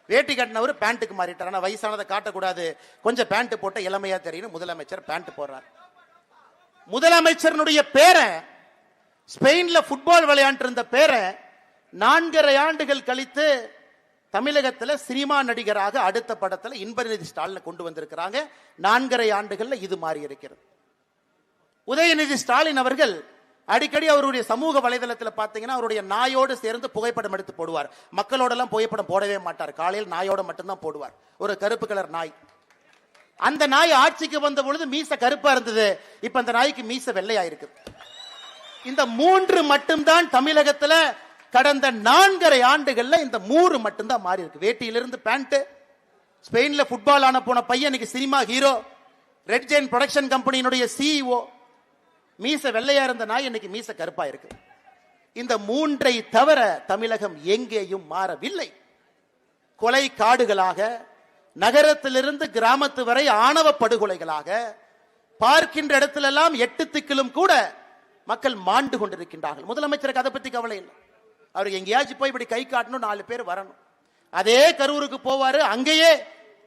வேட்டி கட்டினவர் பேண்ட்டுக்கு மாறிட்டார். ஆனா வயசானதை காட்டக்கூடாது, கொஞ்சம் பேண்ட் போட்ட இளமையா தெரியும். முதலமைச்சர் பேண்ட் போடுறார். முதலமைச்சருடைய பேரை ஸ்பெயின்ல ஃபுட்பால் விளையாண்டு இருந்த பேரை 4.5 ஆண்டுகள் கழித்து தமிழகத்தில் சினிமா நடிகராக அடுத்த படத்தில் இன்பநிதி ஸ்டாலின் கொண்டு வந்திருக்கிறாங்க. 4.5 ஆண்டுகள்ல இது மாறி இருக்கிறது. உதயநிதி ஸ்டாலின் அவர்கள் அடிக்கடி அவருடைய சமூக வலைதளத்தில் பார்த்தீங்கன்னா அவருடைய நாயோடு சேர்ந்து புகைப்படம் எடுத்து போடுவார். மக்களோட எல்லாம் புகைப்படம் போடவே மாட்டார். காலையில் நாயோட மட்டும்தான் போடுவார். ஒரு கருப்பு கலர் நாய். அந்த நாய் ஆட்சிக்கு வந்த பொழுது மீச கருப்பா இருந்தது. இப்ப அந்த நாய்க்கு மீச வெள்ளையாயிருக்கு. இந்த 3 மட்டும்தான் தமிழகத்தில் கடந்த 4.5 ஆண்டுகள்ல இந்த 3 மட்டும்தான் மாறி இருக்கு. வேட்டியிலிருந்து பேண்ட், ஸ்பெயின்ல ஃபுட்பால் ஆன போன பையன் இன்னைக்கு cinema hero, Red Giant production கம்பெனியினுடைய சிஇஓ. மீச வெள்ளையா இருந்த நாய் இன்னைக்கு மீச கருப்பா இருக்கு. இந்த 3ஐ தவிர தமிழகம் எங்கேயும் மாறவில்லை. கொலை காடுகளாக, நகரத்திலிருந்து கிராமத்து வரை ஆணவ படுகொலைகளாக, பார்க்கின்ற இடத்திலெல்லாம் 8 திக்கிலும் கூட மக்கள் மாண்டு கொண்டிருக்கின்றார்கள். முதலமைச்சருக்கு அதை பத்தி கவலை இல்லை. அவருக்கு எங்கேயாச்சும் போய் இப்படி கை காட்டணும், 4 பேர் வரணும். அதே கரூருக்கு போவாரு. அங்கேயே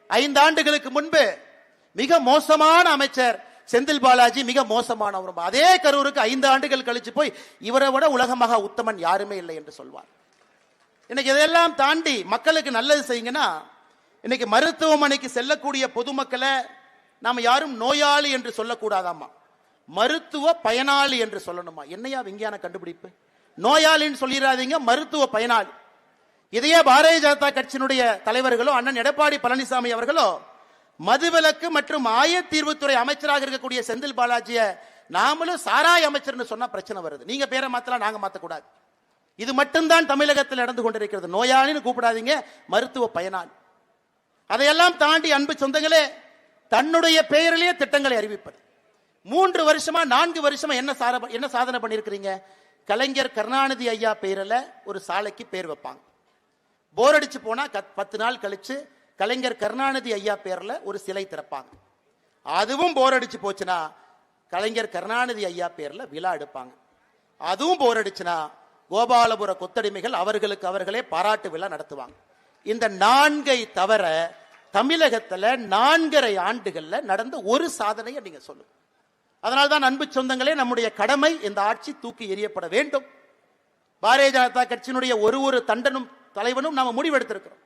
5 ஆண்டுகளுக்கு முன்பு மிக மோசமான அமைச்சர் செந்தில் பாலாஜி, மிக மோசமானவர். அதே கரூருக்கு 5 ஆண்டுகள் கழிச்சு போய் இவரை விட உலகமாக உத்தமன் யாருமே இல்லை என்று சொல்வார். இன்னைக்கு இதெல்லாம் தாண்டி மக்களுக்கு நல்லது செய்யுங்கன்னா, இன்னைக்கு மருத்துவமனைக்கு செல்லக்கூடிய பொதுமக்களை நாம யாரும் நோயாளி என்று சொல்லக்கூடாதாமா, மருத்துவ பயனாளி என்று சொல்லணுமா. என்னையா விஞ்ஞான கண்டுபிடிப்பு? நோயாளின்னு சொல்லிடாதீங்க, மருத்துவ பயனாளி. இதையே பாரதிய ஜனதா கட்சியினுடைய தலைவர்களோ அண்ணன் எடப்பாடி பழனிசாமி அவர்களோ மதுவிலக்கு மற்றும் ஆயத்தீர்வுத்துறை அமைச்சராக இருக்கக்கூடிய செந்தில் பாலாஜிய நாமளும் சாராய அமைச்சர்னு சொன்னா பிரச்சனை வருது. நீங்க பேரை மாத்தலாம், நாங்க மாத்தக்கூடாது. இது மட்டும்தான் தமிழகத்தில் நடந்து கொண்டிருக்கிறது. நோயாளின்னு கூப்பிடாதீங்க, மருத்துவ பயனாளி. அதையெல்லாம் தாண்டி அன்பு சொந்தங்களே, தன்னுடைய பெயரிலேயே திட்டங்களை அறிவிப்பது. 3 வருஷமா 4 வருஷமா என்ன சாதனை பண்ணிருக்கிறீங்க? கலைஞர் கருணாநிதி ஐயா பெயரில் ஒரு சாலைக்கு பேர் வைப்பாங்க. போர் அடிச்சு போனா 10 நாள் கழிச்சு கலைஞர் கருணாநிதி ஐயா பேர்ல ஒரு சிலை திறப்பாங்க. அதுவும் போர் அடிச்சு போச்சுன்னா கலைஞர் கருணாநிதி ஐயா பேர்ல விழா எடுப்பாங்க. அதுவும் போர் அடிச்சுனா கோபாலபுர கொத்தடிமைகள் அவர்களுக்கு அவர்களே பாராட்டு விழா நடத்துவாங்க. இந்த 4ஐ தவிர தமிழகத்தில் 4.5 ஆண்டுகள்ல நடந்த ஒரு சாதனையை நீங்க சொல்லுங்க. அதனால்தான் அன்பு சொந்தங்களே, நம்முடைய கடமை இந்த ஆட்சி தூக்கி எறியப்பட வேண்டும். பாரதிய ஜனதா கட்சியினுடைய ஒரு தண்டனும் தலைவனும் நாம முடிவெடுத்திருக்கிறோம்.